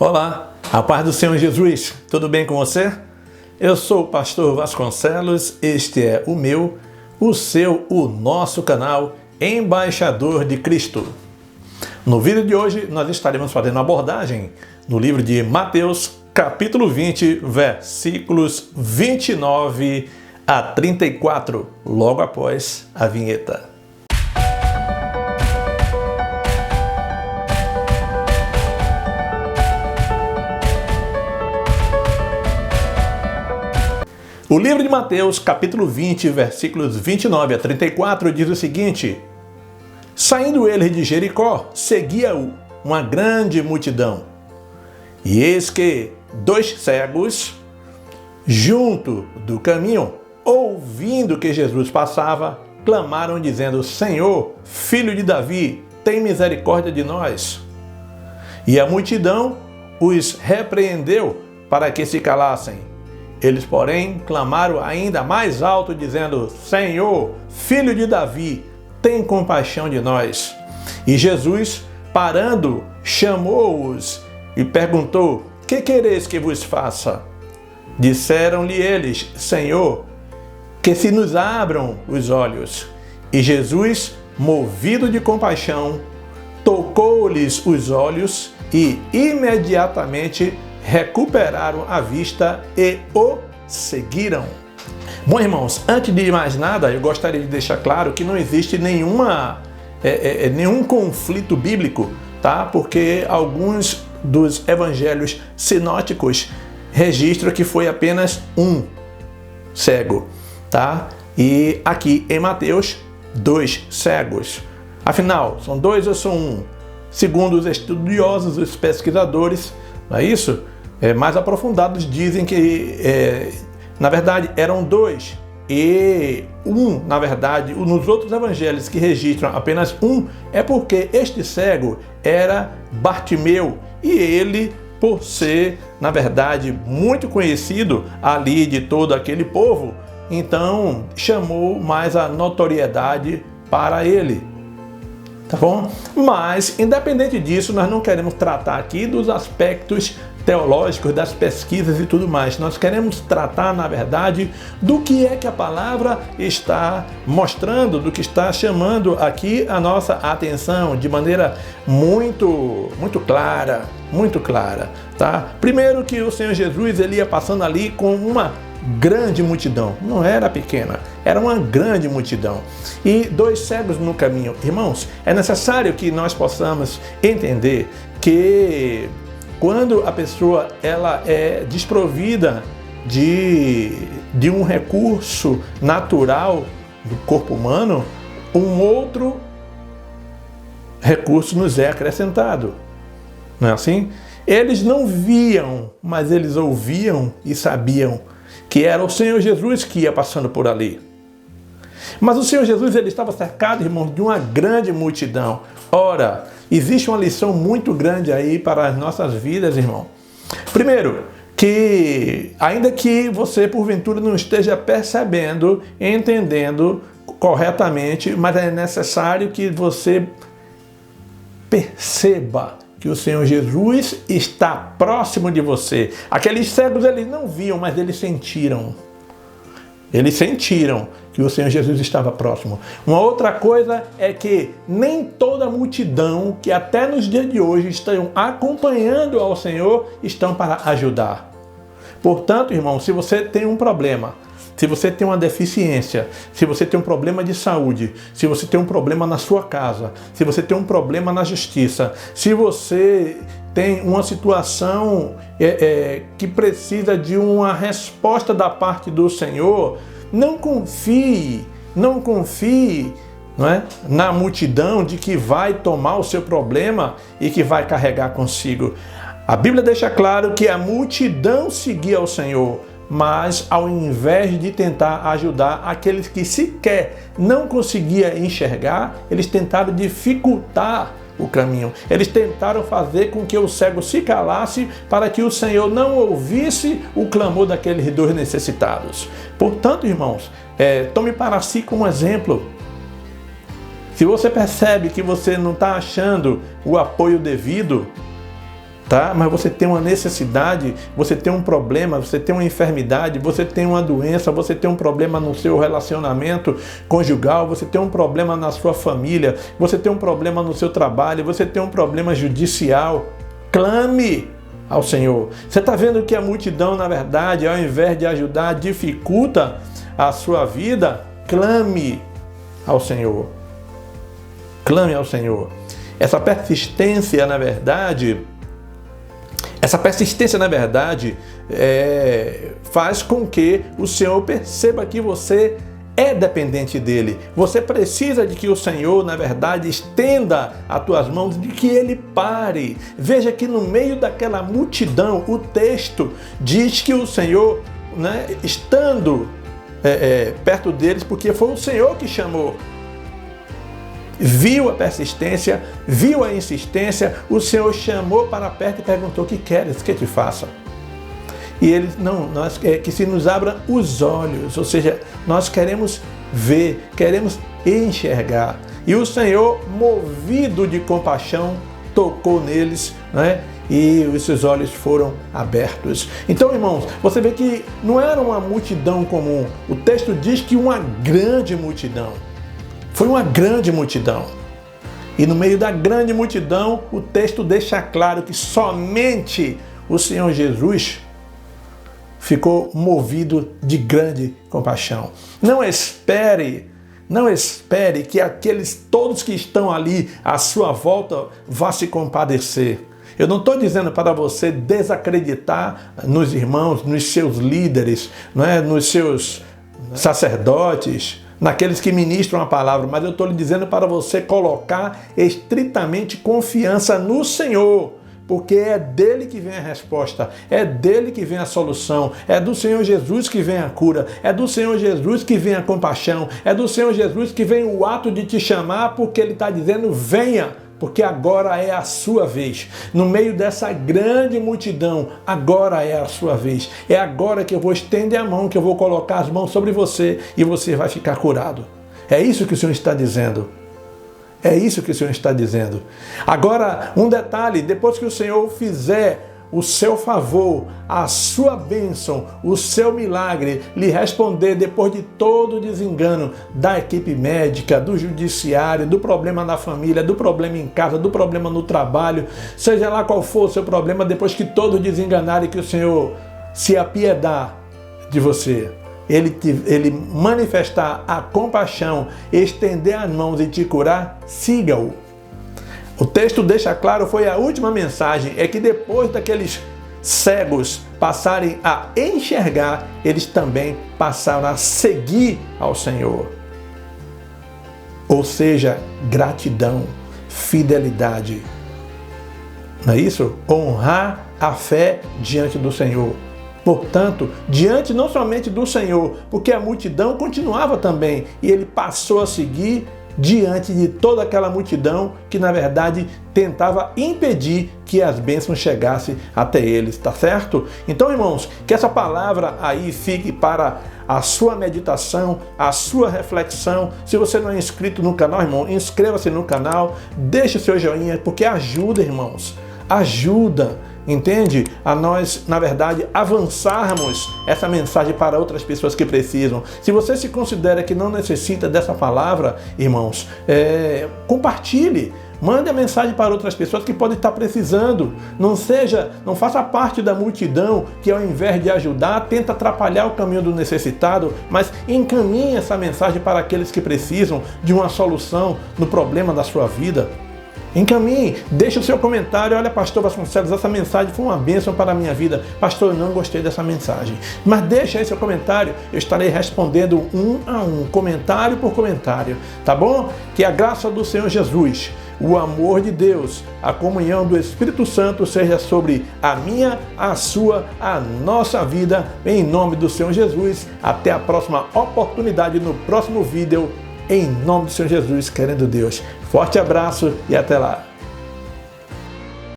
Olá, a paz do Senhor Jesus, tudo bem com você? Eu sou o pastor Vasconcelos, este é o meu, o seu, o nosso canal Embaixador de Cristo. No vídeo de hoje nós estaremos fazendo uma abordagem no livro de Mateus, capítulo 20, versículos 29 a 34, logo após a vinheta. O livro de Mateus, capítulo 20, versículos 29 a 34, diz o seguinte: Saindo eles de Jericó, seguia-o uma grande multidão. E eis que 2 cegos, junto do caminho, ouvindo que Jesus passava, clamaram dizendo: Senhor, filho de Davi, tem misericórdia de nós. E a multidão os repreendeu para que se calassem. Eles, porém, clamaram ainda mais alto, dizendo: Senhor, filho de Davi, tem compaixão de nós. E Jesus, parando, chamou-os e perguntou: Que quereis que vos faça? Disseram-lhe eles: Senhor, que se nos abram os olhos. E Jesus, movido de compaixão, tocou-lhes os olhos e imediatamente recuperaram a vista e o seguiram. Bom, irmãos, antes de mais nada, eu gostaria de deixar claro que não existe nenhum conflito bíblico, tá? Porque alguns dos evangelhos sinóticos registram que foi apenas um cego, tá? E aqui em Mateus, 2 cegos. Afinal, são 2 ou são 1? Segundo os estudiosos, os pesquisadores, não é isso? Mais aprofundados dizem que, na verdade, eram 2. E na verdade, nos outros evangelhos que registram apenas 1, é porque este cego era Bartimeu. E ele, por ser, na verdade, muito conhecido ali de todo aquele povo, então chamou mais a notoriedade para ele. Tá bom? Mas, independente disso, nós não queremos tratar aqui dos aspectos teológicos, das pesquisas e tudo mais. Nós queremos tratar, na verdade, do que é que a palavra está mostrando, do que está chamando aqui a nossa atenção de maneira muito clara, tá? Primeiro que o Senhor Jesus, ele ia passando ali com uma grande multidão, não era pequena, era uma grande multidão. E 2 cegos no caminho. Irmãos, é necessário que nós possamos entender que quando a pessoa ela é desprovida de um recurso natural do corpo humano, um outro recurso nos é acrescentado. Não é assim? Eles não viam, mas eles ouviam e sabiam que era o Senhor Jesus que ia passando por ali. Mas o Senhor Jesus, ele estava cercado, irmãos, de uma grande multidão. Ora, existe uma lição muito grande aí para as nossas vidas, irmão. Primeiro, que ainda que você, porventura, não esteja percebendo, entendendo corretamente, mas é necessário que você perceba que o Senhor Jesus está próximo de você. Aqueles cegos, eles não viam, mas eles sentiram. Eles sentiram que o Senhor Jesus estava próximo. Uma outra coisa é que nem toda a multidão que até nos dias de hoje estão acompanhando ao Senhor estão para ajudar. Portanto, irmão, se você tem um problema, se você tem uma deficiência, se você tem um problema de saúde, se você tem um problema na sua casa, se você tem um problema na justiça, se você tem uma situação que precisa de uma resposta da parte do Senhor, não confie, não é, na multidão de que vai tomar o seu problema e que vai carregar consigo. A Bíblia deixa claro que a multidão seguia o Senhor, mas ao invés de tentar ajudar aqueles que sequer não conseguiam enxergar, eles tentaram dificultar o caminho. Eles tentaram fazer com que o cego se calasse para que o Senhor não ouvisse o clamor daqueles 2 necessitados. Portanto, irmãos, tome para si como exemplo. Se você percebe que você não está achando o apoio devido, tá? Mas você tem uma necessidade, você tem um problema, você tem uma enfermidade, você tem uma doença, você tem um problema no seu relacionamento conjugal, você tem um problema na sua família, você tem um problema no seu trabalho, você tem um problema judicial. Clame ao Senhor. Você está vendo que a multidão, na verdade, ao invés de ajudar, dificulta a sua vida? Clame ao Senhor. Clame ao Senhor. Essa persistência, na verdade, faz com que o Senhor perceba que você é dependente dele. Você precisa de que o Senhor, na verdade, estenda as tuas mãos, de que ele pare. Veja que no meio daquela multidão, o texto diz que o Senhor, estando perto deles, porque foi o Senhor que chamou. Viu a persistência, viu a insistência, o Senhor chamou para perto e perguntou: o que queres que te faça? E eles, que se nos abra os olhos, ou seja, nós queremos ver, queremos enxergar. E o Senhor, movido de compaixão, tocou neles, e os seus olhos foram abertos. Então, irmãos, você vê que não era uma multidão comum. O texto diz que uma grande multidão. Foi uma grande multidão. E no meio da grande multidão, o texto deixa claro que somente o Senhor Jesus ficou movido de grande compaixão. Não espere que aqueles todos que estão ali à sua volta vá se compadecer. Eu não estou dizendo para você desacreditar nos irmãos, nos seus líderes, nos seus sacerdotes, naqueles que ministram a palavra, mas eu estou lhe dizendo para você colocar estritamente confiança no Senhor, porque é dele que vem a resposta, é dele que vem a solução, é do Senhor Jesus que vem a cura, é do Senhor Jesus que vem a compaixão, é do Senhor Jesus que vem o ato de te chamar, porque ele está dizendo: venha, porque agora é a sua vez. No meio dessa grande multidão, agora é a sua vez. É agora que eu vou estender a mão, que eu vou colocar as mãos sobre você e você vai ficar curado. É isso que o Senhor está dizendo. É isso que o Senhor está dizendo. Agora, um detalhe: depois que o Senhor fizer o seu favor, a sua bênção, o seu milagre, lhe responder depois de todo o desengano da equipe médica, do judiciário, do problema na família, do problema em casa, do problema no trabalho, seja lá qual for o seu problema, depois que todos desenganarem, que o Senhor se apiedar de você, ele manifestar a compaixão, estender as mãos e te curar, siga-o. O texto deixa claro, foi a última mensagem, é que depois daqueles cegos passarem a enxergar, eles também passaram a seguir ao Senhor. Ou seja, gratidão, fidelidade. Não é isso? Honrar a fé diante do Senhor. Portanto, diante não somente do Senhor, porque a multidão continuava também, e ele passou a seguir diante de toda aquela multidão que, na verdade, tentava impedir que as bênçãos chegassem até eles, tá certo? Então, irmãos, que essa palavra aí fique para a sua meditação, a sua reflexão. Se você não é inscrito no canal, irmão, inscreva-se no canal, deixe o seu joinha, porque ajuda, irmãos, ajuda. Entende? A nós, na verdade, avançarmos essa mensagem para outras pessoas que precisam. Se você se considera que não necessita dessa palavra, irmãos, compartilhe. Mande a mensagem para outras pessoas que podem estar precisando. Não faça parte da multidão que, ao invés de ajudar, tenta atrapalhar o caminho do necessitado, mas encaminhe essa mensagem para aqueles que precisam de uma solução no problema da sua vida. Encaminhe, deixe o seu comentário. Olha, pastor Vasconcelos, essa mensagem foi uma bênção para a minha vida. Pastor, eu não gostei dessa mensagem. Mas deixe aí seu comentário, eu estarei respondendo um a um, comentário por comentário, tá bom? Que a graça do Senhor Jesus, o amor de Deus, a comunhão do Espírito Santo seja sobre a minha, a sua, a nossa vida, em nome do Senhor Jesus. Até a próxima oportunidade no próximo vídeo. Em nome do Senhor Jesus, querendo Deus. Forte abraço e até lá.